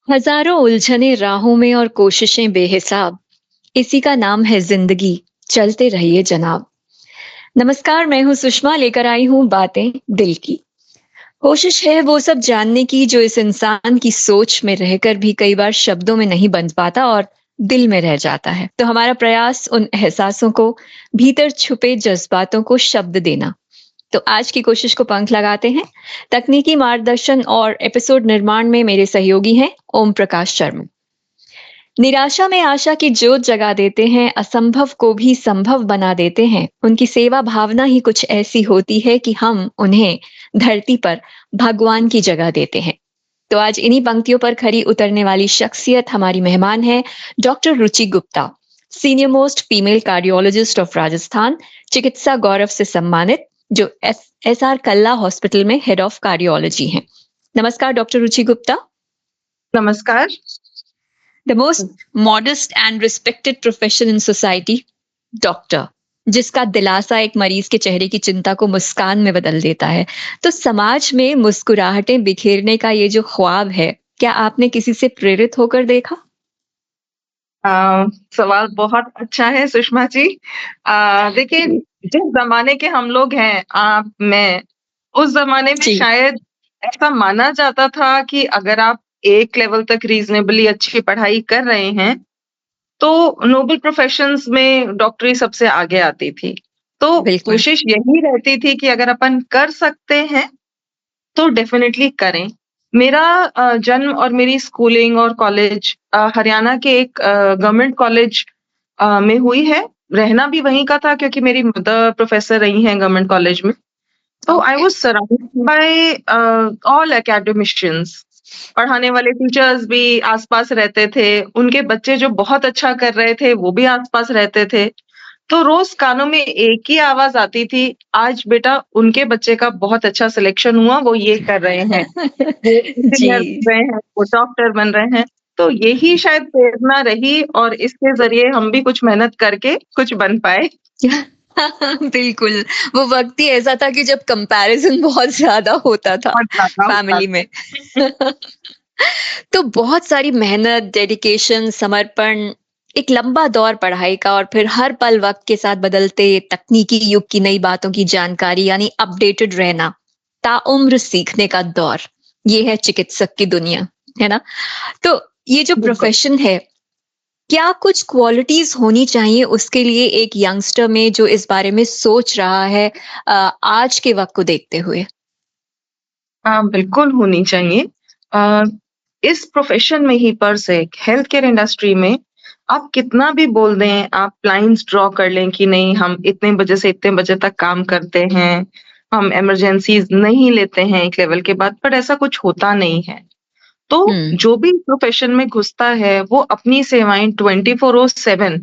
हजारों उलझने राहों में और कोशिशें बेहिसाब। इसी का नाम है जिंदगी। चलते रहिए जनाब। नमस्कार, मैं हूं सुषमा, लेकर आई हूं बातें दिल की। कोशिश है वो सब जानने की जो इस इंसान की सोच में रहकर भी कई बार शब्दों में नहीं बन पाता और दिल में रह जाता है। तो हमारा प्रयास उन एहसासों को, भीतर छुपे जज्बातों को शब्द देना। तो आज की कोशिश को पंख लगाते हैं। तकनीकी मार्गदर्शन और एपिसोड निर्माण में मेरे सहयोगी हैं ओम प्रकाश शर्मा। निराशा में आशा की जोत जगा देते हैं, असंभव को भी संभव बना देते हैं। उनकी सेवा भावना ही कुछ ऐसी होती है कि हम उन्हें धरती पर भगवान की जगह देते हैं। तो आज इन्हीं पंक्तियों पर खरी उतरने वाली शख्सियत हमारी मेहमान है, doctor Ruchi Gupta, senior most female cardiologist of Rajasthan, चिकित्सा गौरव से सम्मानित, जो एस आर कल्ला हॉस्पिटल में हेड ऑफ कार्डियोलॉजी हैं। नमस्कार डॉक्टर रुचि गुप्ता। नमस्कार। The most modest and respected profession in society, doctor, जिसका दिलासा एक मरीज के चेहरे की चिंता को मुस्कान में बदल देता है। तो समाज में मुस्कुराहटें बिखेरने का ये जो ख्वाब है, क्या आपने किसी से प्रेरित होकर देखा? सवाल बहुत अच्छा है सुषमा जी। देखिए, जिस ज़माने के हम लोग हैं, आप, मैं, उस ज़माने में जी। शायद ऐसा माना जाता था कि अगर आप एक लेवल तक रीज़नेबली अच्छी पढ़ाई कर रहे हैं, तो नोबल प्रोफ़ेशंस में डॉक्टरी सबसे आगे आती थी। तो बिल्कुल। कोशिश यही रहती थी कि अगर अपन कर सकते हैं, तो डेफ़िनेटली करें। मेरा जन्म और मेरी स्कूलिंग और कॉलेज हरियाणा के एक गवर्नमेंट कॉलेज में हुई है। रहना भी वहीं का था क्योंकि मेरी मदर प्रोफ़ेसर रही हैं गवर्नमेंट कॉलेज में। तो I okay. Was surrounded by all academicians. पढ़ाने वाले टीचर्स भी आस-पास रहते थे। उनके बच्चे जो बहुत अच्छा कर रहे थे, वो भी आस-पास रहते थे। तो रोज़ कानों में एक ही आवाज़ आती थी, आज बेटा उनके बच्चे का बहुत अच्छा सिलेक्शन हुआ, वो ये कर रहे हैं, वो इंजीनियर जी। बन रहे हैं, वो डॉक्टर बन रहे हैं। तो यही शायद प्रेरणा रही और इसके ज़रिए हम भी कुछ मेहनत करके कुछ बन पाए। बिल्कुल। वो वक्त ही ऐसा था कि जब कंपैरिजन बहुत ज्यादा होता था बहुत ज़्यादा होता फैमिली था। में। तो बहुत सारी मेहनत, डेडिकेशन, समर्पण, एक लंबा दौर पढ़ाई का और फिर हर पल वक्त के साथ बदलते तकनीकी युग की नई बातों की जानकारी यानी अपडेटेड रहना, ताउम्र सीखने का दौर। ये है चिकित्सक की दुनिया, है ना? तो ये जो बिल्कुल। प्रोफेशन है, क्या कुछ क्वालिटीज होनी चाहिए उसके लिए एक यंगस्टर में जो इस बारे में सोच रहा है आज के वक्त को देखते हुए? हाँ, बिल्कुल होनी चाहिए। अ, इस प्रोफ़ेशन में ही पर से हेल्थ केयर इंडस्ट्री में आप कितना भी बोल दें, आप लाइन्स ड्रॉ कर लें कि नहीं हम इतने बजे से इतने बजे तक काम करते हैं, हम इमरजेंसीज़ नहीं लेते हैं एक लेवल के बाद, पर ऐसा कुछ होता नहीं है। तो हुँ। जो भी प्रोफ़ेशन में घुसता है, वो अपनी सेवाएँ 24/7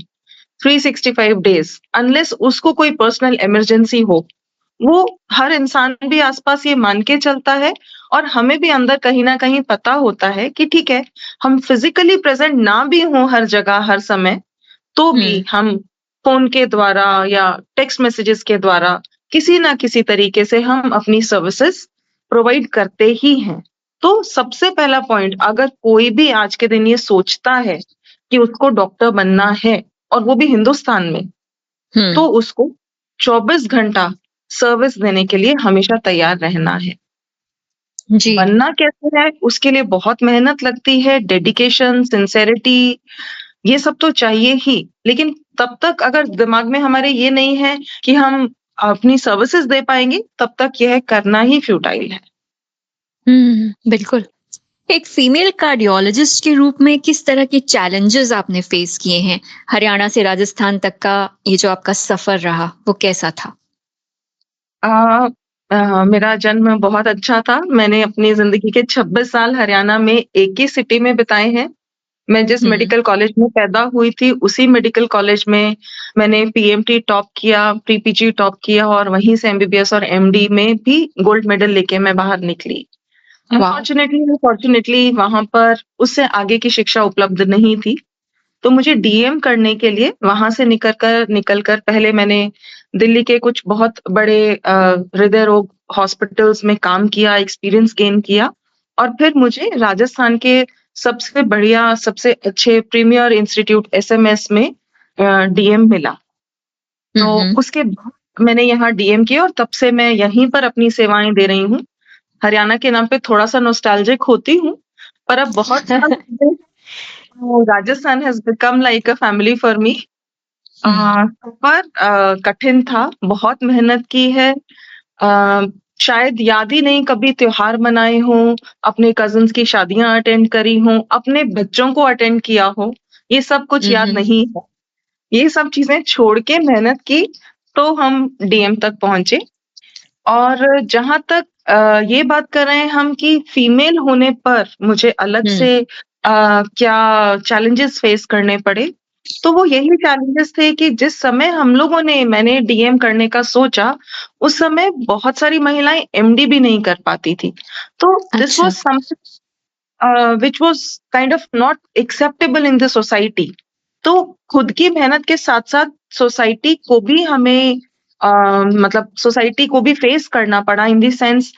365 डेज़ अनलेस उसको कोई पर्सनल इमरजेंसी हो, वो हर इंसान भी आस-पास ये मान के चलता है और हमें भी अंदर कहीं न कहीं पता होता है कि ठीक है, हम फिज़िकली प्रेज़ेंट ना भी हों हर जगह, हर समय, तो भी हुँ। हम फ़ोन के द्वारा या टेक्स्ट मैसेजेस के द्वारा किसी न किसी तरीके से हम अपनी सर्विसेज़ प्रोवाइड करते ही हैं। तो सबसे पहला पॉइंट अगर कोई भी आज के दिन ये सोचता है कि उसको डॉक्टर बनना है और वो भी हिंदुस्तान में, हुँ। तो उसको 24 घंटा सर्विस देने के लिए हमेशा तैयार रहना है। जी। बनना कैसे है, उसके लिए बहुत मेहनत लगती है, डेडिकेशन, सिंसेरिटी ये सब तो चाहिए ही। लेकिन तब तक अगर दिमाग में हमारे ये नहीं है कि हम अपनी सर्विसेज़ दे पाएँगे, तब तक यह करना ही फ्यूटाइल है। हुँ, बिल्कुल। एक फीमेल कार्डियोलॉजिस्ट के रूप में किस तरह के चैलेंजेस आपने फेस किए हैं? हरियाणा से राजस्थान तक का ये जो आपका सफर रहा, वो कैसा था? अ मेरा जन्म बहुत अच्छा था। मैंने अपनी ज़िंदगी के 26 साल हरियाणा में एक ही सिटी में बिताए हैं। मैं जिस हुँ। मेडिकल कॉलेज में पैदा हुई थी, उसी मेडिकल कॉलेज में मैंने पीएमटी टॉप किया, प्री-पीजी टॉप किया और वहीं से एमबीबीएस और एमडी में भी गोल्ड मेडल लेके मैं बाहर निकली। वाओ! अनफॉर्च्युनेटली या फॉर्च्युनेटली वहाँ पर उससे आगे की शिक्षा उपलब्ध नहीं थी। तो मुझे डीएम करने के लिए वहाँ से निकल कर पहले मैंने दिल्ली के कुछ बहुत बड़े हृदय रोग हॉस्पिटल्स में काम किया, एक्सपीरियंस गेन किया और फिर मुझे राजस्थान के सबसे बढ़िया, सबसे अच्छे प्रीमियर इंस्टीट्यूट एसएमएस में डीएम मिला। हुँ, तो हुँ। उसके बाद मैंने यहाँ डीएम किया और तब से मैं यहीं पर अपनी सेवाएँ दे रही हूँ। हरियाणा के नाम पे थोड़ा-सा नॉस्टैल्जिक होती हूँ, पर अब बहुत साल हो गए, तो Rajasthan has become like a family for me. हुँ, सफ़र कठिन था, बहुत मेहनत की है। शायद याद ही नहीं कभी त्योहार मनाए हों, अपने कज़िन्स की शादियाँ अटेंड करी हों, अपने बच्चों को अटेंड किया हो, ये सब कुछ हुँ, याद हुँ। नहीं है। ये सब चीज़ें छोड़ के मेहनत की, तो हम डीएम तक पहुँचे। और जहाँ तक ये बात कर रहे हैं हम कि फीमेल होने पर मुझे अलग हुँ, से क्या चैलेंजेस फेस करने पड़े, तो वो यही चैलेंजेस थे कि जिस समय हम लोगों ने मैंने डीएम करने का सोचा, उस समय बहुत सारी महिलाएँ एमडी भी नहीं कर पाती थी। तो दिस अच्छा। Was something which was kind of not acceptable in the society. तो खुद की मेहनत के साथ-साथ सोसाइटी को भी हमें अ, मतलब सोसाइटी को भी फेस करना पड़ा इन द सेंस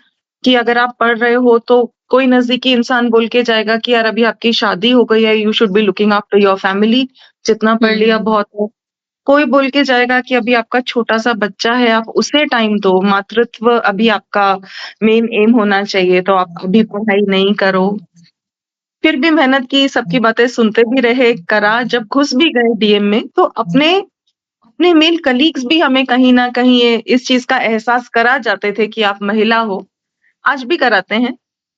कि अगर आप पढ़ रहे हो तो कोई नज़दीकी इंसान बोल के जाएगा कि यार अभी आपकी शादी हो गई है, you should be looking after your family, जितना पढ़ लिया हुँ, बहुत है। कोई बोल के जाएगा कि अभी आपका छोटा-सा बच्चा है, आप उसे टाइम दो, मातृत्व अभी आपका मेन एम होना चाहिए, तो आप अभी पढ़ाई नहीं करो। फिर भी मेहनत की, सबकी बातें सुनते भी रहे, करा, जब घुस भी गए डीएम में, तो अपने अपने मेल कलीग्स भी हमें कहीं न कहीं ये इस चीज़ का एहसास करा जाते थे कि आप महिला हो। आज भी कराते हैं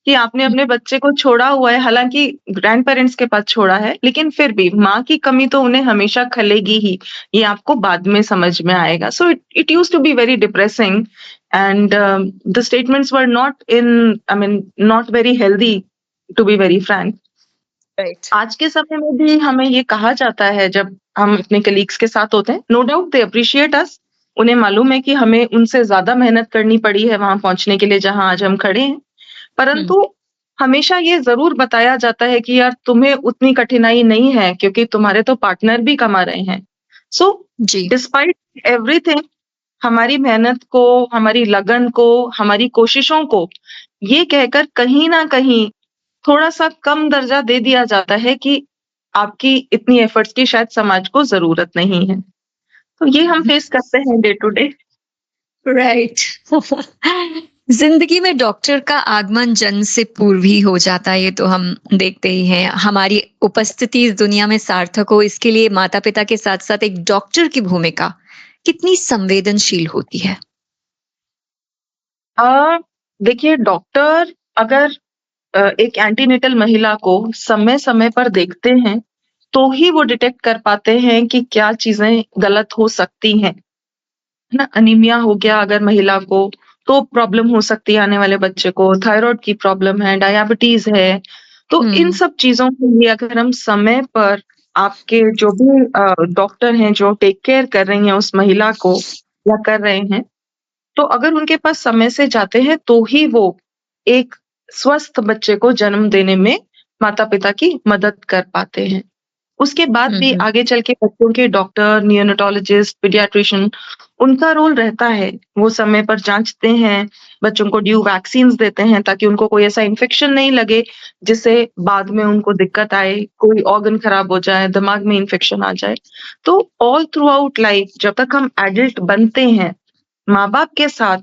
कि आपने अपने बच्चे को छोड़ा हुआ है, हालाँकि ग्रैंड पेरेंट्स के पास छोड़ा है, लेकिन फिर भी माँ की कमी तो उन्हें हमेशा खलेगी ही, ये आपको बाद में समझ में आएगा। So it it used to be very depressing and the statements were not in I mean not very healthy to be very frank. Right. आज के समय में भी हमें ये कहा जाता है जब हम अपने कलीग्स के साथ होते हैं, नो डाउट दे एप्रिशिएट अस। उन्हें मालूम है कि हमें उनसे ज़्यादा मेहनत करनी पड़ी है वहाँ पहुँचने के लिए जहाँ आज हम खड़े हैं। हुँ, परंतु हमेशा ये ज़रूर बताया जाता है कि यार तुम्हें उतनी कठिनाई नहीं है क्योंकि तुम्हारे तो पार्टनर भी कमा रहे हैं। सो जी, डिस्पाइट एवरीथिंग हमारी मेहनत को, हमारी लगन को, हमारी कोशिशों को ये कहकर कहीं न कहीं थोड़ा-सा कम दर्जा दे दिया जाता है कि आपकी इतनी एफर्ट्स की शायद समाज को ज़रूरत नहीं है। तो ये हम फेस करते हैं डे टू डे। राइट। ज़िंदगी में डॉक्टर का आगमन जन्म से पूर्व ही हो जाता है, ये तो हम देखते ही हैं। हमारी उपस्थिति इस दुनिया में सार्थक हो, इसके लिए माता-पिता के साथ-साथ एक डॉक्टर की भूमिका कितनी संवेदनशील होती है? अ, देखिए डॉक्टर अगर एक एंटीनेटल महिला को समय-समय पर देखते हैं, तो ही वो डिटेक्ट कर पाते हैं कि क्या चीज़ें गलत हो सकती हैं। है ना? अनीमिया हो गया अगर महिला को, तो प्रॉब्लम हो सकती है आने वाले बच्चे को, थायरॉइड की प्रॉब्लम है, डायबिटीज़ है। तो इन हुँ, सब चीज़ों के लिए अगर हम समय पर आपके जो भी डॉक्टर हैं, जो टेक केयर कर रही हैं उस महिला को या कर रहे हैं, तो अगर उनके पास समय से जाते हैं, तो ही वो एक स्वस्थ बच्चे को जन्म देने में माता-पिता की मदद कर पाते हैं। उसके बाद हुँ, भी हुँ। आगे चल के बच्चों के डॉक्टर, नियोनेटोलॉजिस्ट, पीडियाट्रिशियन उनका रोल रहता है। वो समय पर जाँचते हैं, बच्चों को ड्यू वैक्सीन्स देते हैं ताकि उनको कोई ऐसा इन्फेक्शन नहीं लगे, जिससे बाद में उनको दिक्कत आए, कोई ऑर्गन खराब हो जाए, दिमाग में इन्फेक्शन आ जाए। तो ऑल थ्रू आउट लाइफ जब तक हम एडल्ट बनते हैं, माँ-बाप के साथ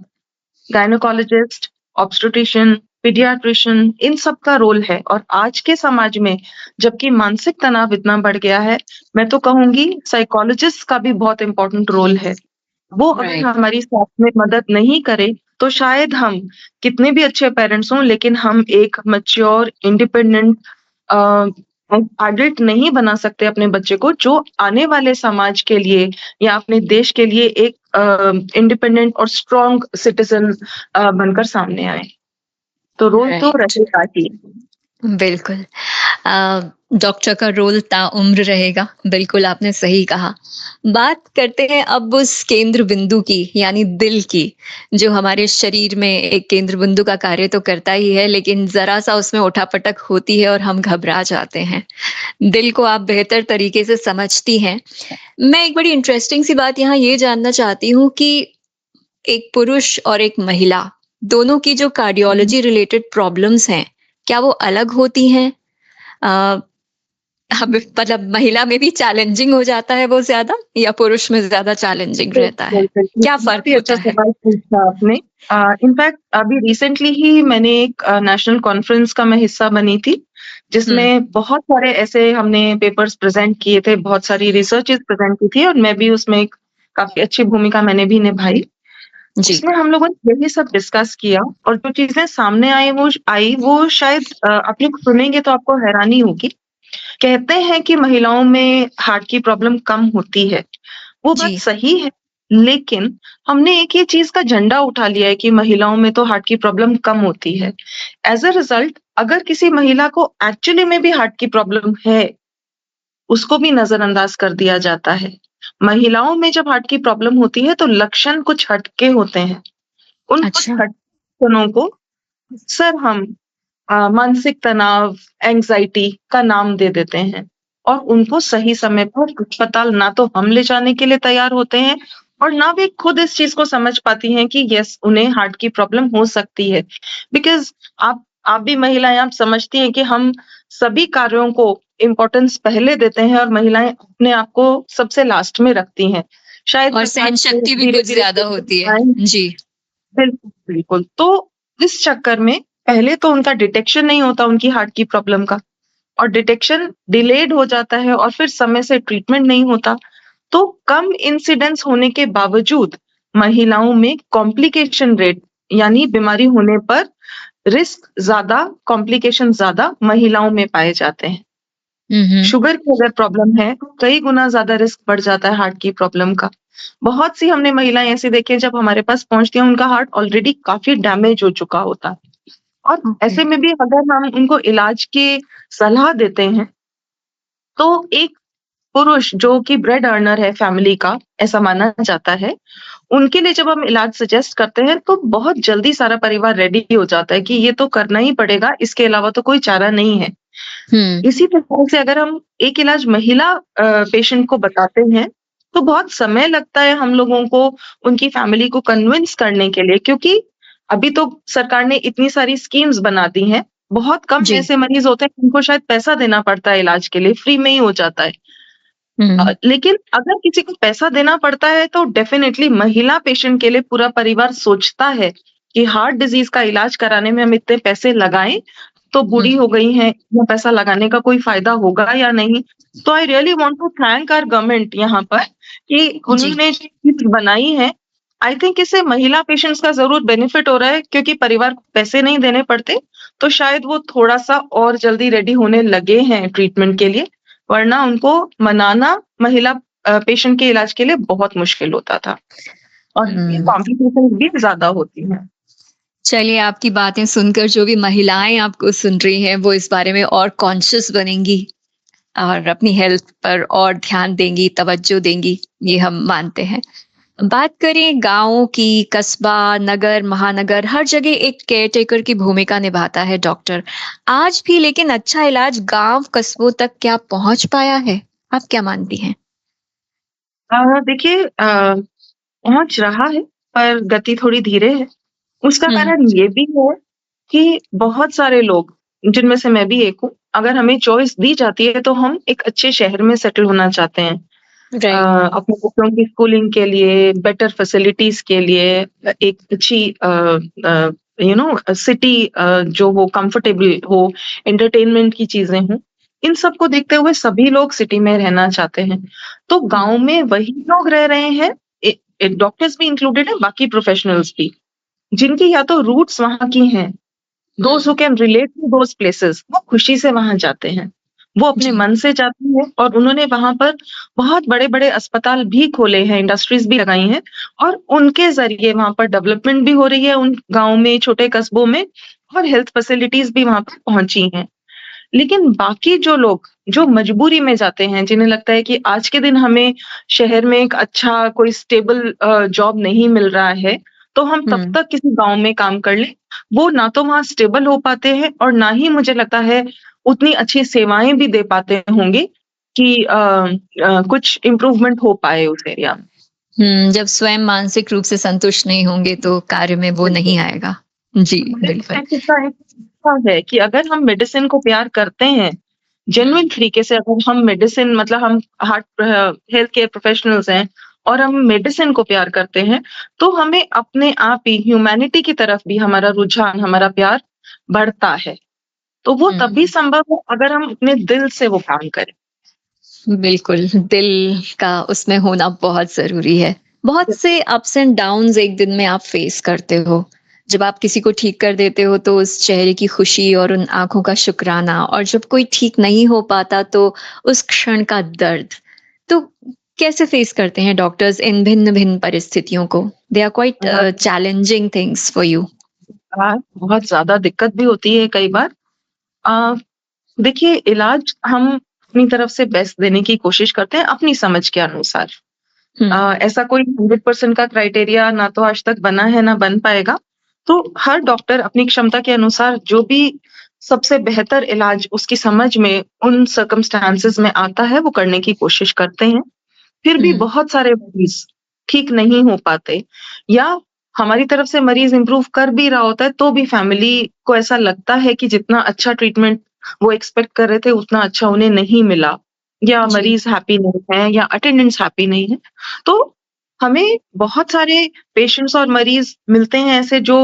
गायनेकोलॉजिस्ट, ऑब्स्टेट्रिशियन, पीडियाट्रिशियन इन सब का रोल है और आज के समाज में जबकि मानसिक तनाव इतना बढ़ गया है, मैं तो कहूँगी साइकोलॉजिस्ट का भी बहुत इम्पोर्टेंट रोल है। वो अगर राइट। हमारी साथ में मदद नहीं करे, तो शायद हम कितने भी अच्छे पेरेंट्स हों, लेकिन हम एक मैच्योर, इंडिपेंडेंट अ, एडल्ट नहीं बना सकते अपने बच्चे को, जो आने वाले समाज के लिए या अपने देश के लिए एक इंडिपेंडेंट और स्ट्रॉन्ग सिटिज़न बनकर सामने आए। तो रोल तो राइट। रहेगा ही। बिल्कुल। डॉक्टर का रोल ताउम्र रहेगा, बिल्कुल आपने सही कहा। बात करते हैं अब उस केंद्र बिंदु की, यानी दिल की, जो हमारे शरीर में एक केंद्र बिंदु का कार्य तो करता ही है, लेकिन ज़रा-सा उसमें उठा-पटक होती है और हम घबरा जाते हैं। दिल को आप बेहतर तरीके से समझती हैं। मैं एक बड़ी इंटरेस्टिंग सी बात यहाँ ये जानना चाहती हूँ कि एक पुरुष और एक महिला, दोनों की जो हुँ, कार्डियोलॉजी रिलेटेड प्रॉब्लम्स हैं, क्या वो अलग होती हैं? अ, अब मतलब महिला में भी चैलेंजिंग हो जाता है वो ज़्यादा या पुरुष में ज़्यादा चैलेंजिंग रहता है? बिल्कुल, बिल्कुल। क्या बहुत फ़र्क ही अच्छा होता है? सवाल पूछा आपने। इनफैक्ट अभी रिसेंटली ही मैंने एक नेशनल कॉन्फ्रेंस का मैं हिस्सा बनी थी, हुँ, जिसमें बहुत सारे ऐसे हमने पेपर्स प्रेज़ेंट किए थे, बहुत सारी रिसर्चेज़ प्रेज़ेंट की थी और मैं भी उसमें एक काफ़ी अच्छी भूमिका मैंने भी निभाई। जी, उसमें हम लोगों ने यही सब डिस्कस किया और जो चीज़ें सामने वो शायद आप लोग सुनेंगे तो आपको हैरानी होगी। कहते हैं कि महिलाओं में हार्ट की प्रॉब्लम कम होती है। वो बात जी। सही है, लेकिन हमने एक ये चीज़ का झंडा उठा लिया है कि महिलाओं में तो हार्ट की प्रॉब्लम कम होती है। एज़ अ रिज़ल्ट अगर किसी महिला को एक्चुअली में भी हार्ट की प्रॉब्लम है, उसको भी नज़रअंदाज कर दिया जाता है। महिलाओं में जब हार्ट की प्रॉब्लम होती है तो लक्षण कुछ हटके होते हैं। उन कुछ अच्छा, लक्षणों को अक्सर हम मानसिक तनाव, एंग्ज़ायटी का नाम दे देते हैं और उनको सही समय पर अस्पताल ना तो हम ले जाने के लिए तैयार होते हैं और ना वे खुद इस चीज़ को समझ पाती हैं कि यस, उन्हें हार्ट की प्रॉब्लम हो सकती है। बिकॉज़ आप भी महिलाएँ आप समझती हैं कि हम सभी कार्यों को इम्पोर्टेंस पहले देते हैं और महिलाएँ अपने आप को सबसे लास्ट में रखती हैं। शायद और भगवान सहन को शक्ति भी कुछ धीरे-धीरे ज़्यादा होती है। आएँ जी। बिल्कुल, बिल्कुल। तो इस चक्कर में पहले तो उनका डिटेक्शन नहीं होता उनकी हार्ट की प्रॉब्लम का और डिटेक्शन डिलेड हो जाता है और फिर समय से ट्रीटमेंट नहीं होता। तो कम इंसिडेंस होने के बावजूद महिलाओं में कॉम्प्लिकेशन रेट यानी बीमारी होने पर रिस्क ज़्यादा, कॉम्प्लिकेशन ज़्यादा महिलाओं में पाए जाते हैं। हुँ, हुँ। शुगर की अगर प्रॉब्लम है, तो कई गुना ज़्यादा रिस्क बढ़ जाता है हार्ट की प्रॉब्लम का। बहुत सी हमने महिलाएँ ऐसी देखी हैं जब हमारे पास पहुँचती हैं उनका हार्ट ऑलरेडी काफ़ी डैमेज हो चुका होता है। और ओके। ऐसे में भी अगर हम उनको इलाज की सलाह देते हैं, तो एक पुरुष जो कि ब्रेड अर्नर है फैमिली का, ऐसा माना जाता है, उनके लिए जब हम इलाज सजेस्ट करते हैं, तो बहुत जल्दी सारा परिवार रेडी हो जाता है कि ये तो करना ही पड़ेगा, इसके अलावा तो कोई चारा नहीं है। हुँ, इसी प्रकार से अगर हम एक इलाज महिला पेशेंट को बताते हैं, तो बहुत समय लगता है हम लोगों को उनकी फैमिली को कन्विंस करने के लिए क्योंकि अभी तो सरकार ने इतनी सारी स्कीम्स बना दी हैं। बहुत कम जी। ऐसे मरीज़ होते हैं जिनको शायद पैसा देना पड़ता है इलाज के लिए, फ्री में ही हो जाता है। हुँ, लेकिन अगर किसी को पैसा देना पड़ता है तो डेफ़िनेटली महिला पेशेंट के लिए पूरा परिवार सोचता है कि हार्ट डिज़ीज़ का इलाज कराने में हम इतने पैसे लगाएँ, तो हुँ, बूढ़ी हो गई हैं, इतना पैसा लगाने का कोई फ़ायदा होगा या नहीं? तो I really want to thank our government यहाँ पर कि जी। उन्होंने जो चीज़ बनाई है, आई थिंक इससे महिला पेशेंट्स का ज़रूर बेनिफिट हो रहा है क्योंकि परिवार को पैसे नहीं देने पड़ते, तो शायद वो थोड़ा-सा और जल्दी रेडी होने लगे हैं ट्रीटमेंट के लिए। वरना उनको मनाना महिला पेशेंट के इलाज के लिए बहुत मुश्किल होता था और ये हुँ। कॉम्प्लिकेशंस भी ज़्यादा होती हैं। चलिए आपकी बातें सुनकर जो भी महिलाएँ आपको सुन रही हैं, वो इस बारे में और कॉन्शियस बनेंगी और अपनी हेल्थ पर और ध्यान देंगी, तवज्जो देंगी, ये हम मानते हैं। बात करें गाँव की, कस्बा, नगर, महानगर, हर जगह एक केयरटेकर की भूमिका निभाता है डॉक्टर। आज भी लेकिन अच्छा इलाज गाँव, कस्बों तक क्या पहुँच पाया है? आप क्या मानती हैं? देखिए पहुँच रहा है पर गति थोड़ी धीरे है। उसका हुँ, कारण ये भी है कि बहुत सारे लोग, जिनमें से मैं भी एक हूँ, अगर हमें चॉइस दी जाती है तो हम एक अच्छे शहर में सेटल होना चाहते हैं। राइट। अपने बच्चों की स्कूलिंग के लिए, बेटर फैसिलिटीज़ के लिए एक अच्छी सिटी जो हो कंफर्टेबल हो, एंटरटेनमेंट की चीज़ें हों, इन सब को देखते हुए सभी लोग सिटी में रहना चाहते हैं। तो हुँ, गाँव में वही लोग रह रहे हैं, डॉक्टर्स भी इंक्लूडेड हैं, बाकी प्रोफेशनल्स भी, जिनकी या तो रूट्स वहाँ की हैं, हुँ, those who can relate to those places वो खुशी से वहाँ जाते हैं। वो अपने जी। मन से जाते हैं और उन्होंने वहाँ पर बहुत बड़े-बड़े अस्पताल भी खोले हैं, इंडस्ट्रीज़ भी लगाई हैं और उनके ज़रिए वहाँ पर डेवलपमेंट भी हो रही है उन गाँव में, छोटे कस्बों में और हेल्थ फैसिलिटीज़ भी वहाँ पर पहुँची हैं। लेकिन बाकी जो लोग, जो मजबूरी में जाते हैं, जिन्हें लगता है कि आज के दिन हमें शहर में एक अच्छा कोई स्टेबल जॉब नहीं मिल रहा है, तो हम तब हुँ। तक किसी गाँव में काम कर लें। वो ना तो वहाँ स्टेबल हो पाते हैं और ना ही मुझे लगता है उतनी अच्छी सेवाएँ भी दे पाते होंगे कि कुछ इम्प्रूवमेंट हो पाए उस एरिया में। जब स्वयं मानसिक रूप से संतुष्ट नहीं होंगे तो कार्य में वो बिल्कुल। नहीं आएगा। जी, बिल्कुल। मेडिसिन का एक हिस्सा है कि अगर हम मेडिसिन को प्यार करते हैं, जेन्युइन तरीके से अगर हम मेडिसिन मतलब हम हेल्थ केयर प्रोफेशनल्स हैं और हम मेडिसिन को प्यार करते हैं, तो हमें अपने आप ही ह्यूमैनिटी की तरफ भी हमारा रुझान, हमारा प्यार बढ़ता है। तो वो तभी हुँ। संभव है अगर हम अपने दिल से वो काम करें। बिल्कुल, दिल का उसमें होना बहुत ज़रूरी है। बहुत से अप्स एंड डाउन्स एक दिन में आप फेस करते हो। जब आप किसी को ठीक कर देते हो तो उस चेहरे की खुशी और उन आँखों का शुकराना, और जब कोई ठीक नहीं हो पाता तो उस क्षण का दर्द। तो कैसे फेस करते हैं डॉक्टर्स इन भिन्न-भिन्न परिस्थितियों को? दे आर क्वाइट बहुत चैलेंजिंग थिंग्स फॉर यू। बहुत ज़्यादा दिक्कत भी होती है कई बार। अ, देखिए इलाज हम अपनी तरफ से बेस्ट देने की कोशिश करते हैं अपनी समझ के अनुसार। हुँ, ऐसा कोई 100% का क्राइटेरिया ना तो आज तक बना है, ना बन पाएगा। तो हर डॉक्टर अपनी क्षमता के अनुसार जो भी सबसे बेहतर इलाज उसकी समझ में उन सर्कमस्टेंसेस में आता है, वो करने की कोशिश करते हैं। फिर भी हुँ, बहुत सारे मरीज़ ठीक नहीं हो पाते या हमारी तरफ से मरीज़ इम्प्रूव कर भी रहा होता है, तो भी फैमिली को ऐसा लगता है कि जितना अच्छा ट्रीटमेंट वो एक्सपेक्ट कर रहे थे, उतना अच्छा उन्हें नहीं मिला या जी, मरीज़ हैप्पी नहीं है या अटेंडेंट्स हैप्पी नहीं है। तो हमें बहुत सारे पेशेंट्स और मरीज़ मिलते हैं ऐसे जो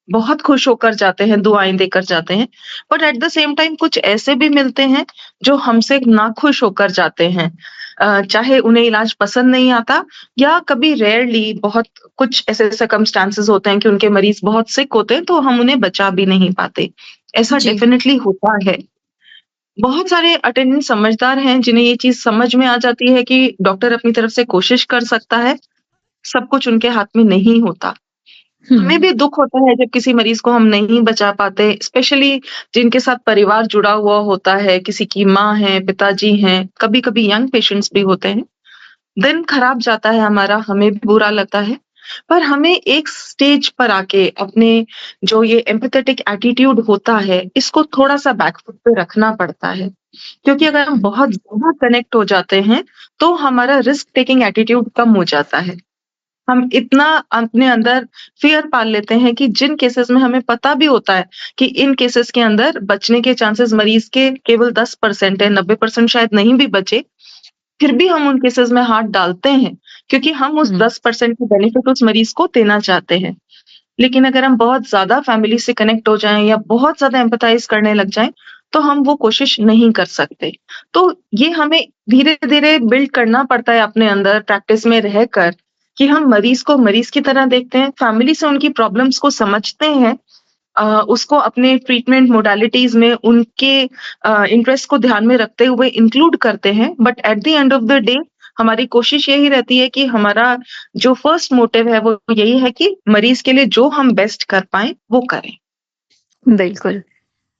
बहुत खुश होकर जाते हैं, दुआएँ देकर जाते हैं। But at the same time कुछ ऐसे भी मिलते हैं जो हमसे नाखुश होकर जाते हैं। चाहे उन्हें इलाज पसंद नहीं आता या कभी रेयरली बहुत कुछ ऐसे सर्कमस्टेंसेस होते हैं कि उनके मरीज़ बहुत सिक होते हैं, तो हम उन्हें बचा भी नहीं पाते। ऐसा जी। डेफ़िनिटली होता है। बहुत सारे अटेंडेंट समझदार हैं, जिन्हें ये चीज़ समझ में आ जाती है कि डॉक्टर अपनी तरफ से कोशिश कर सकता है, सब कुछ उनके हाथ में नहीं होता। हमें हुँ, भी दुःख होता है जब किसी मरीज़ को हम नहीं बचा पाते, स्पेशली जिनके साथ परिवार जुड़ा हुआ होता है, किसी की माँ है, पिताजी हैं, कभी-कभी यंग पेशेंट्स भी होते हैं। दिन खराब जाता है हमारा, हमें भी बुरा लगता है, पर हमें एक स्टेज पर आके अपने जो ये एम्पैथेटिक एटीट्यूड होता है, इसको थोड़ा-सा बैक फुट पे रखना पड़ता है। क्योंकि अगर हम हुँ, बहुत ज़्यादा कनेक्ट हो जाते हैं, तो हमारा रिस्क टेकिंग एटीट्यूड कम हो जाता है। हम इतना अपने अंदर फ़ियर पाल लेते हैं कि जिन केसेज़ में हमें पता भी होता है कि इन केसेज़ के अंदर बचने के चांसेज़ मरीज़ के केवल 10% है, 90% शायद नहीं भी बचे, फिर भी हम उन केसेज़ में हाथ डालते हैं, क्योंकि हम उस हुँ। 10% की बेनिफिट उस मरीज़ को देना चाहते हैं। लेकिन अगर हम बहुत ज़्यादा फैमिली से कनेक्ट हो जाएँ या बहुत ज़्यादा एम्पैथाइज़ करने लग जाएँ, तो हम वो कोशिश नहीं कर सकते। तो ये हमें धीरे-धीरे बिल्ड करना पड़ता है अपने अंदर प्रैक्टिस में रहकर, कि हम मरीज़ को मरीज़ की तरह देखते हैं, फैमिली से उनकी प्रॉब्लम्स को समझते हैं, उसको अपने ट्रीटमेंट मोडालिटीज़ में उनके इंटरेस्ट को ध्यान में रखते हुए इंक्लूड करते हैं, but at the end of the day हमारी कोशिश यही रहती है कि हमारा जो फर्स्ट मोटिव है वो यही है कि मरीज़ के लिए जो हम बेस्ट कर पाएँ, वो करें। बिल्कुल।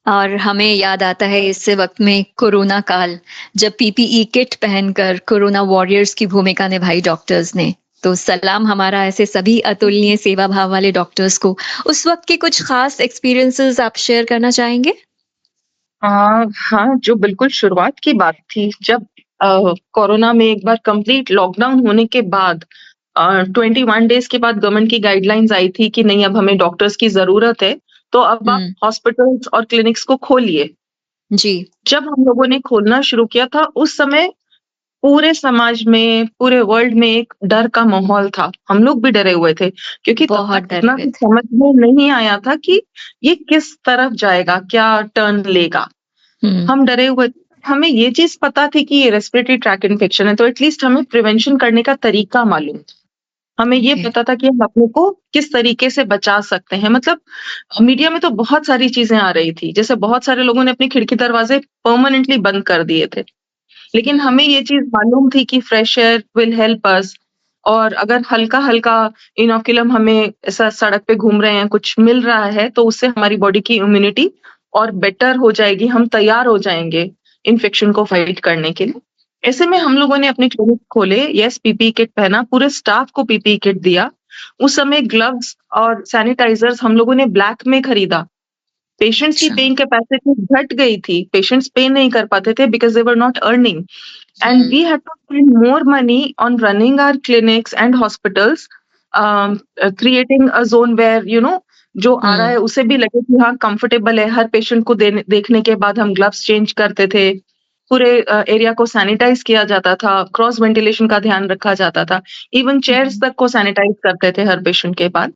और हमें याद आता है इस वक़्त में कोरोना काल, जब पीपीई किट पहनकर कोरोना वॉरियर्स की भूमिका निभाई डॉक्टर्स ने। तो सलाम हमारा ऐसे सभी अतुलनीय सेवा भाव वाले डॉक्टर्स को। उस वक़्त के कुछ ख़ास एक्सपीरियंसेस आप शेयर करना चाहेंगे? अ, हाँ, जो बिल्कुल शुरुआत की बात थी जब कोरोना में एक बार कंप्लीट लॉकडाउन होने के बाद 21 डेज़ के बाद गवर्नमेंट की गाइडलाइंस आई थी कि नहीं अब हमें डॉक्टर्स की ज़रूरत है, तो अब आप हुँ, हॉस्पिटल्स और क्लिनिक्स को खोलिए। जी, जब हम लोगों ने खोलना शुरू किया था, उस समय पूरे समाज में, पूरे वर्ल्ड में एक डर का माहौल था। हम लोग भी डरे हुए थे, क्योंकि तब बहुत तक डरे इतना हुए कुछ थे। समझ में नहीं आया था कि ये किस तरफ जाएगा, क्या टर्न लेगा। हुँ, हम डरे हुए थे। हमें ये चीज़ पता थी कि ये रेस्पिरेटरी ट्रैक इन्फेक्शन है, तो एट लीस्ट हमें प्रिवेंशन करने का तरीका मालूम था। हमें ये ओके। पता था कि हम अपने को किस तरीके से बचा सकते हैं। मतलब मीडिया में तो बहुत सारी चीज़ें आ रही थी। जैसे बहुत सारे लोगों ने अपनी खिड़की-दरवाज़े परमानेंटली बंद कर दिए थे। लेकिन हुँ, हमें ये चीज़ मालूम थी कि fresh air will help us, और अगर हल्का-हल्का इनोकुलम हमें ऐसा सड़क पे घूम रहे हैं, कुछ मिल रहा है, तो उससे हमारी बॉडी की इम्यूनिटी और बेटर हो जाएगी, हम तैयार हो जाएँगे इन्फेक्शन को फाइट करने के लिए। ऐसे में हम लोगों ने अपने क्लिनिक खोले, येस पीपीई किट पहना, पूरे स्टाफ को पीपीई किट दिया। उस समय ग्लव्स और सैनिटाइज़र्स हम लोगों ने ब्लैक में खरीदा। पेशेंट्स की अच्छा। पेइंग कैपेसिटी घट गई थी, पेशेंट्स पे नहीं कर पाते थे because they were not earning. And hmm, we had to spend more money on running our clinics and hospitals, creating a zone where जो आ रहा हुँ, है उसे भी लगे कि हाँ कंफर्टेबल है। हर पेशेंट को देखने के बाद हम ग्लव्स चेंज करते थे। पूरे एरिया को सैनिटाइज़ किया जाता था, क्रॉस वेंटिलेशन का ध्यान रखा जाता था। इवन चेयर्स हुँ। तक को सैनिटाइज़ करते थे हर पेशेंट के बाद।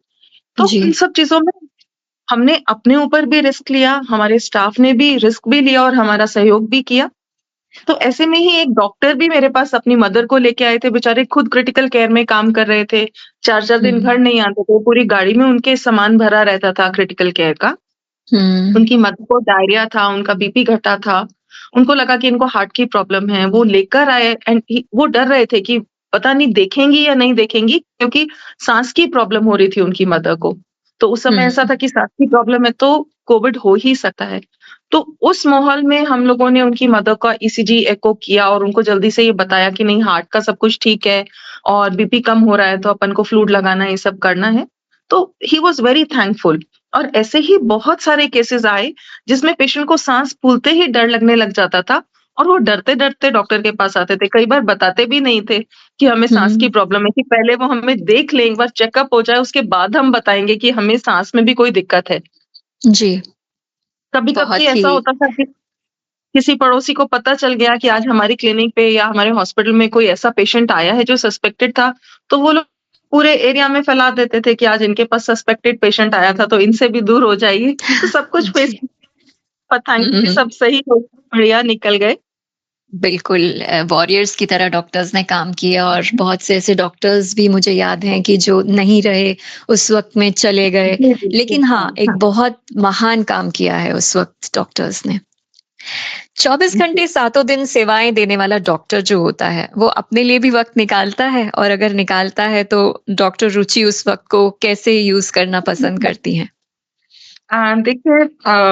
तो जी। इन सब चीज़ों में हमने अपने ऊपर भी रिस्क लिया, हमारे स्टाफ ने भी रिस्क भी लिया और हमारा सहयोग भी किया। तो ऐसे में ही एक डॉक्टर भी मेरे पास अपनी मदर को लेके आए थे, बेचारे खुद क्रिटिकल केयर में काम कर रहे थे। 4-4 दिन हुँ। घर नहीं आते थे, पूरी गाड़ी में उनके सामान भरा रहता था क्रिटिकल केयर का। हुँ। उनकी मदर को डायरिया था, उनका बीपी घटा था। उनको लगा कि इनको हार्ट की प्रॉब्लम है, वो लेकर आए एंड वो डर रहे थे कि पता नहीं देखेंगी या नहीं देखेंगी क्योंकि साँस की प्रॉब्लम हो रही थी उनकी मदर को। तो उस समय ऐसा हुँ। था कि साँस की प्रॉब्लम है तो कोविड हो ही सकता है। तो उस माहौल में हम लोगों ने उनकी मदर का ईसीजी, एको किया और उनको जल्दी से ये बताया कि नहीं हार्ट का सब कुछ ठीक है और बीपी कम हो रहा है तो अपन को फ्लूइड लगाना है, ये सब करना है। तो ही वाज़ वेरी थैंकफुल और ऐसे ही बहुत सारे केसेज़ आए जिसमें पेशेंट को साँस फूलते ही डर लगने लग जाता था और वो डरते-डरते डॉक्टर के पास आते थे। कई बार बताते भी नहीं थे कि हमें साँस की हुँ। प्रॉब्लम है कि पहले वो हमें देख लें, एक बार चेकअप हो जाए उसके बाद हम बताएँगे कि हमें साँस में भी कोई दिक्कत है। जी, कभी-कभी बहुत ही ऐसा होता था कि किसी पड़ोसी को पता चल गया कि आज हमारी क्लिनिक पे या हमारे हॉस्पिटल में कोई ऐसा पेशेंट आया है जो सस्पेक्टेड था, तो वो लोग पूरे एरिया में फैला देते थे कि आज इनके पास सस्पेक्टेड पेशेंट आया था, तो इनसे भी दूर हो जाइए। तो सब कुछ फेस जी। पर थैंकफुली हुँ। सब सही हो बढ़िया निकल गए। बिल्कुल वॉरियर्स की तरह डॉक्टर्स ने काम किया और बहुत से ऐसे डॉक्टर्स भी मुझे याद हैं कि जो नहीं रहे, उस वक़्त में चले गए। जी, जी, जी। लेकिन हाँ, हाँ, एक हाँ। बहुत महान काम किया है उस वक़्त डॉक्टर्स ने। 24 जी। घंटे सातों दिन सेवाएँ देने वाला डॉक्टर जो होता है, वो अपने लिए भी वक़्त निकालता है और अगर निकालता है तो डॉक्टर रुचि उस वक़्त को कैसे यूज़ करना पसंद करती हैं? देखिए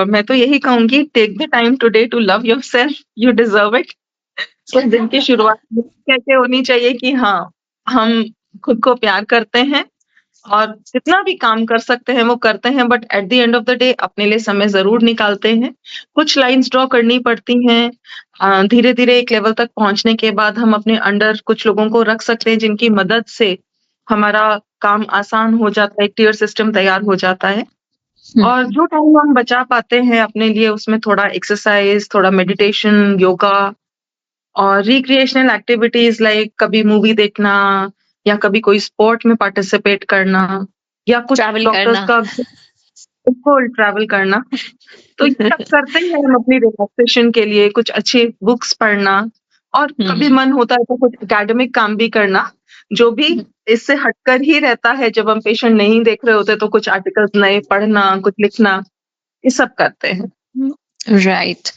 मैं तो यही कहूँगी take the time today to love yourself, you deserve it. So दिन की शुरुआत कैसे होनी चाहिए कि हाँ, हम खुद को प्यार करते हैं और जितना भी काम कर सकते हैं वो करते हैं but at the end of the day अपने लिए समय ज़रूर निकालते हैं। कुछ लाइन्स ड्रॉ करनी पड़ती हैं। धीरे-धीरे एक लेवल तक पहुँचने के बाद हम अपने अंडर कुछ लोगों को रख सकते हैं जिनकी मदद से हमारा काम आसान हो जाता है, एक टियर सिस्टम तैयार हो जाता है। हुँ। और जो टाइम हम बचा पाते हैं अपने लिए उसमें थोड़ा एक्सरसाइज़, थोड़ा मेडिटेशन, योगा और रिक्रिएशनल एक्टिविटीज़ लाइक कभी मूवी देखना या कभी कोई स्पोर्ट में पार्टिसिपेट करना या कुछ ट्रैवल डॉक्टर्स करना। का बिल्कुल ट्रैवल करना। तो ये सब करते ही हैं हम अपनी रिलैक्सेशन के लिए कुछ अच्छी बुक्स पढ़ना और कभी हुँ। मन होता है तो कुछ एकेडमिक काम भी करना, जो भी इससे हटकर ही रहता है जब हम पेशेंट नहीं देख रहे होते तो कुछ आर्टिकल्स नए पढ़ना, कुछ लिखना, ये सब करते हैं। राइट।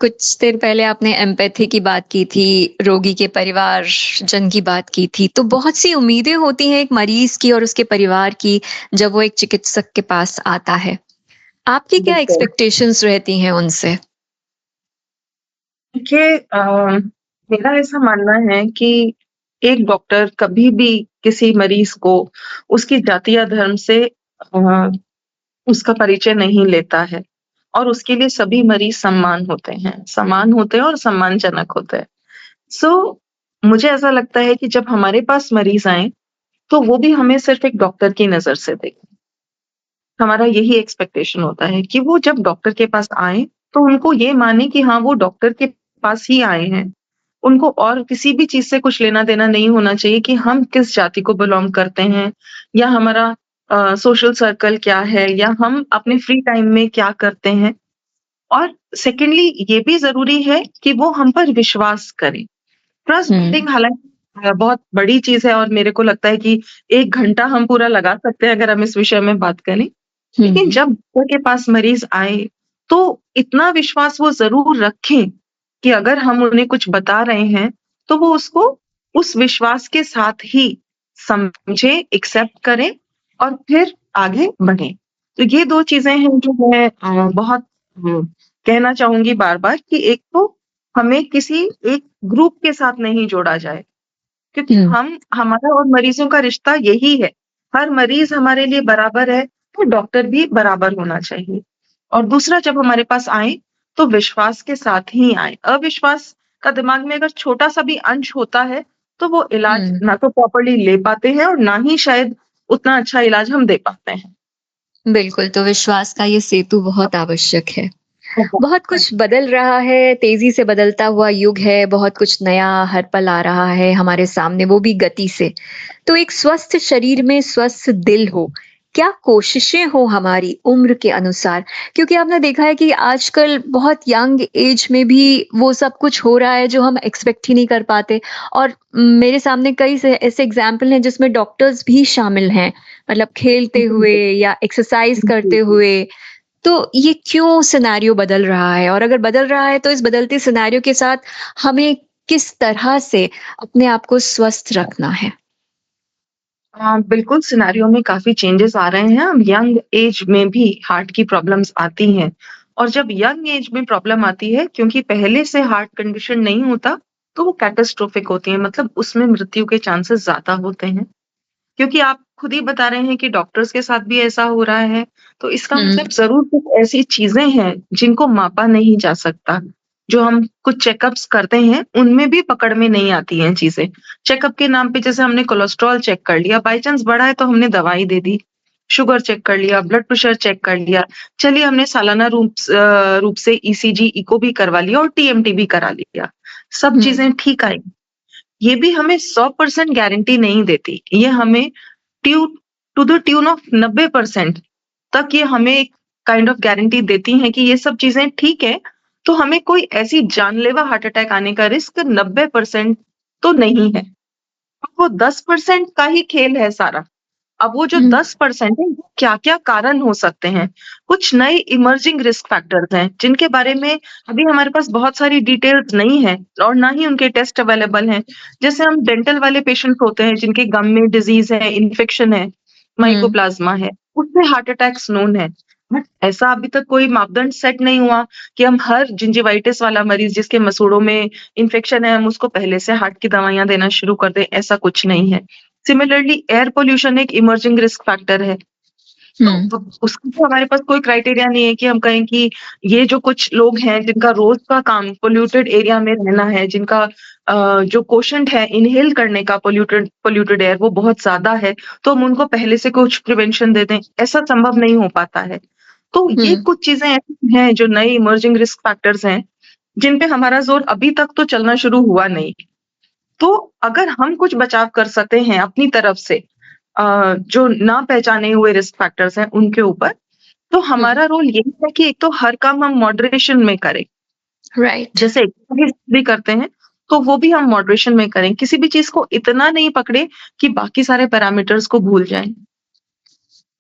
कुछ देर पहले आपने एम्पैथी की बात की थी, रोगी के परिवारजन की बात की थी, तो बहुत सी उम्मीदें होती हैं एक मरीज़ की और उसके परिवार की जब वो एक चिकित्सक के पास आता है। आपकी क्या बिल्कुल। एक्सपेक्टेशंस रहती हैं उनसे? देखिए मेरा ऐसा मानना है कि एक डॉक्टर कभी भी किसी मरीज़ को उसकी जाति या धर्म से उसका परिचय नहीं लेता है और उसके लिए सभी मरीज़ समान होते हैं और सम्मानजनक होते हैं। सो मुझे ऐसा लगता है कि जब हमारे पास मरीज़ आएँ, तो वो भी हमें सिर्फ़ एक डॉक्टर की नज़र से देखें। हमारा यही एक्सपेक्टेशन होता है कि वो जब डॉक्टर के पास आएँ, तो उनको ये माने कि हाँ, वो डॉक्टर के पास ही आए हैं। उनको और किसी भी चीज़ से कुछ लेना-देना नहीं होना चाहिए कि हम किस जाति को बिलॉन्ग करते हैं या हमारा सोशल सर्कल क्या है या हम अपने फ्री टाइम में क्या करते हैं। और सेकंडली ये भी ज़रूरी है कि वो हम पर विश्वास करें। ट्रस्ट हुँ। बिल्डिंग हालाँकि बहुत बड़ी चीज़ है और मेरे को लगता है कि 1 घंटा हम पूरा लगा सकते हैं अगर हम इस विषय में बात करें। हुँ, लेकिन हुँ। जब डॉक्टर के पास मरीज़ आए, तो इतना विश्वास वो ज़रूर रखें कि अगर हम उन्हें कुछ बता रहे हैं, तो वो उसको उस विश्वास के साथ ही समझें, एक्सेप्ट करें और फिर आगे बढ़ें। तो ये 2 चीज़ें हैं जो मैं बहुत कहना चाहूँगी बार-बार कि एक तो हमें किसी एक ग्रुप के साथ नहीं जोड़ा जाए। क्योंकि हुँ। हम हमारा और मरीज़ों का रिश्ता यही है। हर मरीज़ हमारे लिए बराबर है, तो डॉक्टर भी बराबर होना चाहिए। और दूसरा जब हमारे पास आएँ, तो विश्वास के साथ ही आएँ। अविश्वास का दिमाग में अगर छोटा-सा भी अंश होता है, तो वो इलाज हुँ। ना तो प्रॉपर्ली ले पाते हैं और ना ही शायद उतना अच्छा इलाज हम दे पाते हैं। बिल्कुल, तो विश्वास का ये सेतु बहुत आवश्यक है। बहुत कुछ बदल रहा है, तेज़ी से बदलता हुआ युग है, बहुत कुछ नया हर पल आ रहा है हमारे सामने, वो भी गति से। तो एक स्वस्थ शरीर में स्वस्थ दिल हो, क्या कोशिशें हो हमारी उम्र के अनुसार? क्योंकि आपने देखा है कि आजकल बहुत यंग एज में भी वो सब कुछ हो रहा है जो हम एक्सपेक्ट ही नहीं कर पाते और मेरे सामने कई से ऐसे एग्ज़ाम्पल हैं जिसमें डॉक्टर्स भी शामिल हैं, मतलब खेलते जी, हुए या एक्सरसाइज़ जी, करते जी। हुए तो ये क्यों सिनेरियो बदल रहा है? और अगर बदल रहा है तो इस बदलते सिनेरियो के साथ हमें किस तरह से अपने आप को स्वस्थ रखना है? बिल्कुल सिनेरियो में काफ़ी चेंजेस आ रहे हैं। अब यंग एज में भी हार्ट की प्रॉब्लम्स आती हैं और जब यंग एज में प्रॉब्लम आती है क्योंकि पहले से हार्ट कंडीशन नहीं होता, तो वो कैटास्ट्रोफिक होती है मतलब उसमें मृत्यु के चांसेस ज़्यादा होते हैं। क्योंकि आप खुद ही बता रहे हैं कि डॉक्टर्स के साथ भी ऐसा हो रहा है, तो इसका हुँ, मतलब ज़रूर कुछ ऐसी चीज़ें हैं जिनको मापा नहीं जा सकता। जो हम कुछ चेकअप्स करते हैं, उनमें भी पकड़ में नहीं आती हैं चीज़ें। चेकअप के नाम पे जैसे हमने कोलेस्ट्रॉल चेक कर लिया, बाय चांस बढ़ा है तो हमने दवाई दे दी। शुगर चेक कर लिया, ब्लड प्रेशर चेक कर लिया। चलिए हमने सालाना रूप से ईसीजी, इको भी करवा लिया और टीएमटी भी करा लिया। सब हुँ, चीज़ें ठीक आई। ये भी हमें 100% गारंटी नहीं देती। ये हमें ट्यू टू द ट्यून ऑफ 90% तक ये हमें एक काइंड ऑफ गारंटी देती हैं कि ये सब चीज़ें ठीक है, तो हमें कोई ऐसी जानलेवा हार्ट अटैक आने का रिस्क 90% तो नहीं है। अब वो 10% का ही खेल है सारा। अब वो जो हुँ, 10% है, वो क्या-क्या कारण हो सकते हैं? कुछ नए इमर्जिंग रिस्क फैक्टर्स हैं, जिनके बारे में अभी हमारे पास बहुत सारी डिटेल्स नहीं है और ना ही उनके टेस्ट अवेलेबल हैं। जैसे हम डेंटल वाले पेशेंट्स होते हैं, जिनके गम में डिज़ीज़ है, इन्फेक्शन है, हुँ, माइकोप्लाज़्मा है, उसमें हार्ट अटैक्स नोन है। बट ऐसा अभी तक कोई मापदंड सेट नहीं हुआ कि हम हर जिंजिवाइटिस वाला मरीज़ जिसके मसूड़ों में इन्फेक्शन है, हम उसको पहले से हार्ट की दवाइयाँ देना शुरू कर दें, ऐसा कुछ नहीं है। सिमिलरली एयर पॉल्यूशन एक इमर्जिंग रिस्क फैक्टर है। तो हुँ, उसका तो हमारे पास कोई क्राइटेरिया नहीं है कि हम कहें कि ये जो कुछ लोग हैं जिनका रोज़ का काम पॉल्यूटेड एरिया में रहना है, जिनका जो कोशंट है इन्हेल करने का पॉल्यूटेड पॉल्यूटेड एयर वो बहुत ज़्यादा है, तो हम उनको पहले से कुछ प्रिवेंशन दे दें, ऐसा संभव नहीं हो पाता है। तो ये हुँ, कुछ चीज़ें ऐसी हैं जो नए इमर्जिंग रिस्क फैक्टर्स हैं, जिन पे हमारा ज़ोर अभी तक तो चलना शुरू हुआ नहीं। तो अगर हम कुछ बचाव कर सकते हैं अपनी तरफ से जो ना पहचाने हुए रिस्क फैक्टर्स हैं उनके ऊपर, तो हुँ, हमारा रोल यही है कि एक तो हर काम हम मॉडरेशन में करें। राइट। जैसे एक्सरसाइज भी करते हैं, तो वो भी हम मॉडरेशन में करें। किसी भी चीज़ को इतना नहीं पकड़े कि बाकी सारे पैरामीटर्स को भूल जाएँ।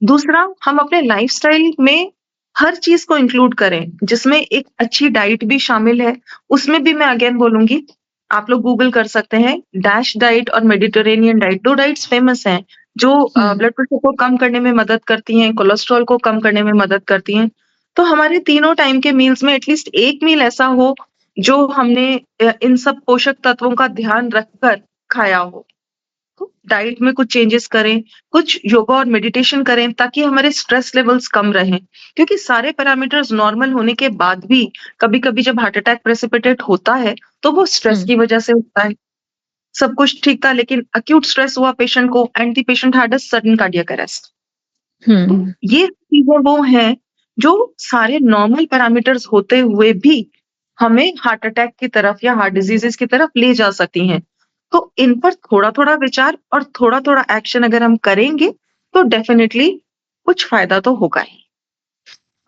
दूसरा, हम अपने लाइफ़स्टाइल में हर चीज़ को इंक्लूड करें, जिसमें एक अच्छी डाइट भी शामिल है। उसमें भी मैं अगेन बोलूँगी, आप लोग गूगल कर सकते हैं, डैश डाइट और मेडिटरेनियन डाइट, 2 डाइट्स फेमस हैं, जो हुँ, ब्लड प्रेशर को कम करने में मदद करती हैं, कोलेस्ट्रॉल को कम करने में मदद करती हैं। तो हमारे तीनों टाइम के मील्स में एटलीस्ट एक मील ऐसा हो, जो हमने इन सब पोषक तत्वों का ध्यान रखकर खाया हो। तो डाइट में कुछ चेंजेस करें, कुछ योगा और मेडिटेशन करें ताकि हमारे स्ट्रेस लेवल्स कम रहें। क्योंकि सारे पैरामीटर्स नॉर्मल होने के बाद भी कभी-कभी जब हार्ट अटैक प्रेसिपिटेट होता है, तो वो स्ट्रेस हुँ, की वजह से होता है। सब कुछ ठीक था लेकिन एक्यूट स्ट्रेस हुआ पेशेंट को and the patient had a sudden cardiac arrest. तो हुँ, ये चीज़ें वो हैं जो सारे नॉर्मल पैरामीटर्स होते हुए भी हमें हार्ट अटैक की तरफ या हार्ट डिजीज़ेज़ की तरफ ले जा सकती हैं। तो इन पर थोड़ा-थोड़ा विचार और थोड़ा-थोड़ा एक्शन अगर हम करेंगे, तो डेफ़िनिटली कुछ फ़ायदा तो होगा ही।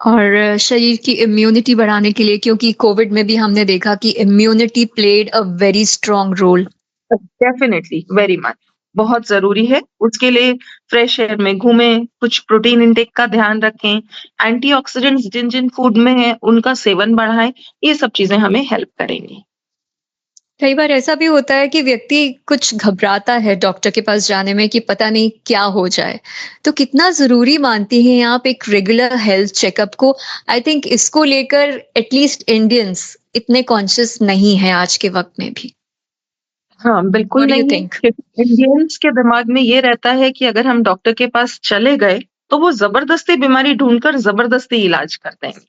और शरीर की इम्यूनिटी बढ़ाने के लिए क्योंकि कोविड में भी हमने देखा कि immunity played a very strong role. Definitely, very much. बहुत ज़रूरी है, उसके लिए फ्रेश एयर में घूमें, कुछ प्रोटीन इंटेक का ध्यान रखें, एंटीऑक्सीडेंट्स जिन-जिन फूड में हैं, उनका सेवन बढ़ाएँ, ये सब चीज़ें हमें हेल्प करेंगी। कई बार ऐसा भी होता है कि व्यक्ति कुछ घबराता है डॉक्टर के पास जाने में कि पता नहीं क्या हो जाए। तो कितना ज़रूरी मानती हैं आप एक रेगुलर हेल्थ चेकअप को? आई थिंक इसको लेकर एटलीस्ट इंडियंस इतने कॉन्शियस नहीं हैं आज के वक़्त में भी। हाँ, बिल्कुल व्हाट डू यू नहीं, थिंक? क्योंकि इंडियंस के दिमाग में ये रहता है कि अगर हम डॉक्टर के पास चले गए, तो वो ज़बरदस्ती बीमारी ढूँढकर ज़बरदस्ती इलाज कर देंगे।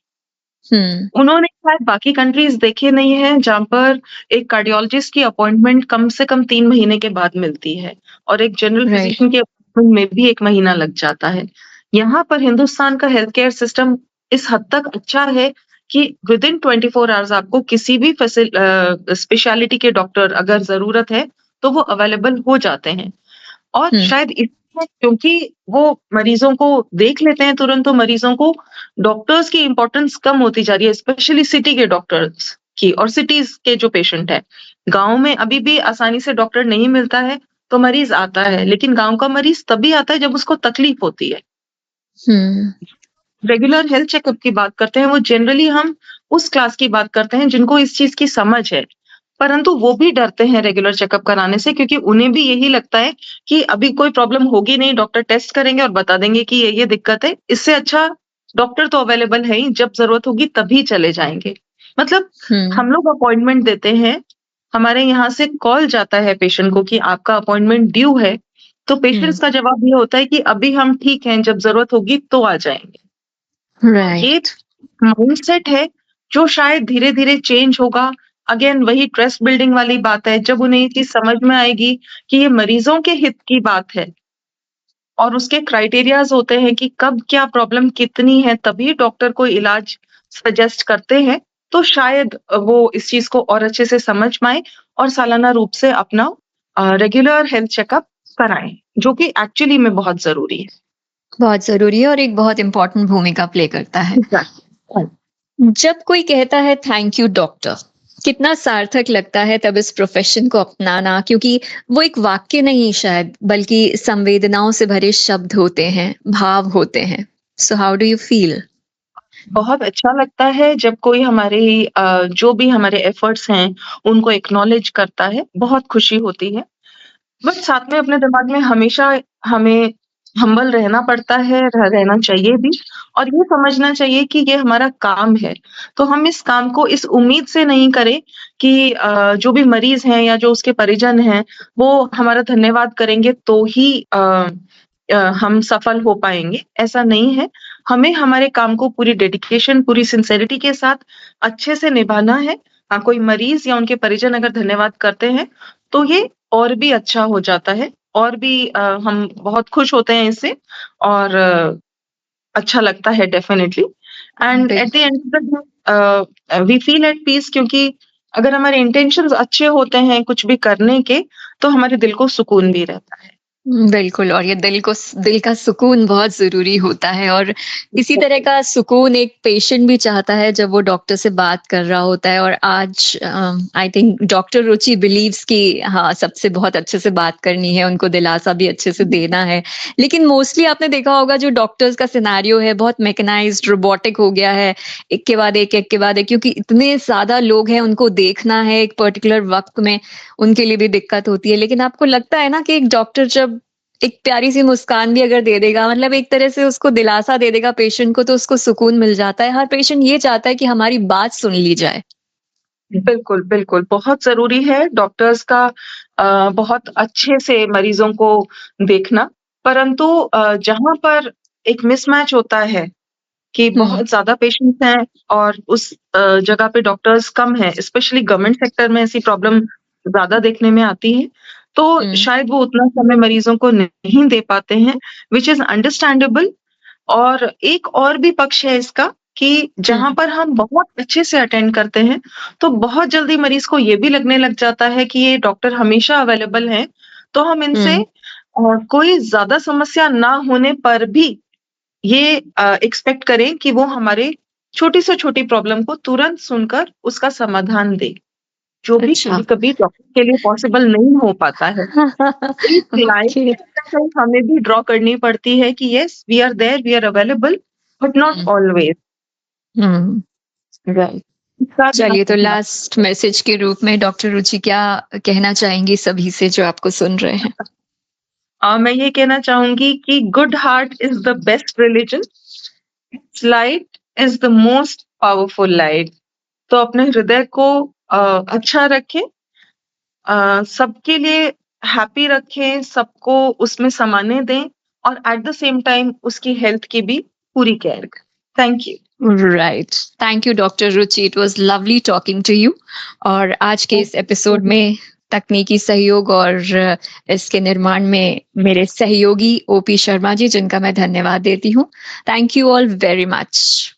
हुँ, उन्होंने शायद बाकी कंट्रीज़ देखे नहीं हैं, जहाँ पर एक कार्डियोलॉजिस्ट की अपॉइंटमेंट कम से कम 3 महीने के बाद मिलती है और एक जनरल राइट। फिजिशियन के अपॉइंटमेंट में भी 1 महीना लग जाता है। यहाँ पर हिंदुस्तान का हेल्थ केयर सिस्टम इस हद तक अच्छा है कि विदिन 24 आवर्स आपको किसी भी स्पेशलिटी के डॉक्टर अगर ज़रूरत है, तो वो अवेलेबल हो जाते हैं। और हुँ, शायद इसमें क्योंकि वो मरीज़ों को देख लेते हैं तुरंत, तो मरीज़ों को डॉक्टर्स की इम्पोर्टेंस कम होती जा रही है, स्पेशली सिटी के डॉक्टर्स की और सिटीज़ के जो पेशेंट हैं। गाँव में अभी भी आसानी से डॉक्टर नहीं मिलता है, तो मरीज़ आता है, लेकिन गाँव का मरीज़ तभी आता है जब उसको तकलीफ होती है। हुँ, रेगुलर हेल्थ चेकअप की बात करते हैं, वो जनरली हम उस क्लास की बात करते हैं जिनको इस चीज़ की समझ है। परंतु वो भी डरते हैं रेगुलर चेकअप कराने से क्योंकि उन्हें भी यही लगता है कि अभी कोई प्रॉब्लम होगी नहीं, डॉक्टर टेस्ट करेंगे और बता देंगे कि ये दिक्कत है। इससे अच्छा डॉक्टर तो अवेलेबल है ही, जब ज़रूरत होगी तभी चले जाएँगे। मतलब हुँ, हम लोग अपॉइंटमेंट देते हैं, हमारे यहाँ से कॉल जाता है पेशेंट को कि आपका अपॉइंटमेंट ड्यू है, तो हुँ, पेशेंट्स का जवाब ये होता है कि अभी हम ठीक हैं, जब ज़रूरत होगी तो आ जाएँगे। ये राइट। माइंडसेट है जो शायद धीरे-धीरे चेंज होगा। अगेन वही ट्रस्ट बिल्डिंग वाली बात है, जब उन्हें ये चीज़ समझ में आएगी कि ये मरीज़ों के हित की बात है और उसके क्राइटेरियाज़ होते हैं कि कब क्या प्रॉब्लम कितनी है, तभी डॉक्टर कोई इलाज सजेस्ट करते हैं, तो शायद वो इस चीज़ को और अच्छे से समझ पाएँ और सालाना रूप से अपना रेगुलर हेल्थ चेकअप कराएँ, जो कि एक्चुअली में बहुत ज़रूरी है। बहुत ज़रूरी है और एक बहुत इम्पोर्टेंट भूमिका प्ले करता है। एग्ज़ैक्टली। जब कोई कहता है थैंक यू डॉक्टर, कितना सार्थक लगता है तब इस प्रोफ़ेशन को अपनाना क्योंकि वो एक वाक्य नहीं शायद बल्कि संवेदनाओं से भरे शब्द होते हैं, भाव होते हैं। So how do you feel? बहुत अच्छा लगता है जब कोई जो भी हमारे एफर्ट्स हैं, उनको एक्नॉलेज करता है, बहुत खुशी होती है। बट साथ में अपने दिमाग में हमेशा हमें हम्बल रहना पड़ता है, रहना चाहिए भी और ये समझना चाहिए कि ये हमारा काम है। तो हम इस काम को इस उम्मीद से नहीं करें कि जो भी मरीज़ हैं या जो उसके परिजन हैं, वो हमारा धन्यवाद करेंगे तो ही हम सफल हो पाएँगे, ऐसा नहीं है। हमें हमारे काम को पूरी डेडिकेशन, पूरी सिंसेरिटी के साथ अच्छे से निभाना है। कोई मरीज़ या उनके परिजन अगर धन्यवाद करते हैं, तो ये और भी अच्छा हो जाता है और भी हम बहुत खुश होते हैं इससे और अच्छा लगता है डेफ़िनिटली एंड एट द बिल्कुल। End of the day we feel at peace क्योंकि अगर हमारे इंटेंशंस अच्छे होते हैं कुछ भी करने के, तो हमारे दिल को सुकून भी रहता है। बिल्कुल और ये दिल का सुकून बहुत ज़रूरी होता है और इसी तरह एग्ज़ैक्टली। का सुकून एक पेशेंट भी चाहता है जब वो डॉक्टर से बात कर रहा होता है और आज I think doctor Ruchi believes कि हाँ, सबसे बहुत अच्छे से बात करनी है, उनको दिलासा भी अच्छे से देना है। लेकिन मोस्टली आपने देखा होगा जो डॉक्टर्स का सिनेरियो है बहुत मैकेनाइज़्ड, रोबोटिक हो गया है। एक के बाद एक क्योंकि इतने ज़्यादा लोग हैं, उनको देखना है एक पर्टिकुलर वक़्त में, उनके लिए भी दिक्कत होती है। लेकिन आपको लगता है ना कि एक डॉक्टर जब एक प्यारी-सी मुस्कान भी अगर दे देगा मतलब एक तरह से उसको दिलासा दे देगा पेशेंट को तो उसको सुकून मिल जाता है। हर पेशेंट ये चाहता है कि हमारी बात सुन ली जाए। बिल्कुल, बिल्कुल, बहुत ज़रूरी है डॉक्टर्स का बहुत अच्छे से मरीज़ों को देखना, परंतु जहाँ पर एक मिसमैच होता है कि हुँ, बहुत ज़्यादा पेशेंट्स हैं और उस जगह पे डॉक्टर्स कम हैं, स्पेशली गवर्नमेंट सेक्टर में ऐसी प्रॉब्लम ज़्यादा देखने में आती है, तो हुँ, शायद वो उतना समय मरीज़ों को नहीं दे पाते हैं, व्हिच इज़ अंडरस्टैंडेबल और एक और भी पक्ष है इसका कि हुँ, जहाँ पर हम बहुत अच्छे से अटेंड करते हैं, तो बहुत जल्दी मरीज़ को ये भी लगने लग जाता है कि ये डॉक्टर हमेशा अवेलेबल हैं, तो हम इनसे हुँ। कोई ज़्यादा समस्या ना होने पर भी ये एक्सपेक्ट करें कि वो हमारे छोटी से छोटी प्रॉब्लम को तुरंत सुनकर उसका समाधान दें, जो भी अच्छा। कभी-कभी डॉक्टर के लिए पॉसिबल नहीं हो पाता है। एक लाइन ओके। कहीं न कहीं हमें भी ड्रॉ करनी पड़ती है कि yes we are there, we are available but not हुँ, ऑलवेज़। हुँ, राइट। इसका ध्यान चलिए तो रखना लास्ट मैसेज के रूप में डॉक्टर रुचि क्या कहना चाहेंगी सभी से जो आपको सुन रहे हैं? मैं ये कहना चाहूँगी कि good heart is the best religion, its light is the most powerful light. तो अपने हृदय को अच्छा रखें सबके लिए हैप्पी रखें, सबको उसमें समाने दें और एट द सेम टाइम उसकी हेल्थ की भी पूरी केयर करें। Thank you. Right. Thank you doctor Ruchi, it was lovely talking to you और आज के इस एपिसोड में तकनीकी सहयोग और इसके निर्माण में मेरे सहयोगी ओपी शर्मा जी जिनका मैं धन्यवाद देती हूँ। Thank you all very much.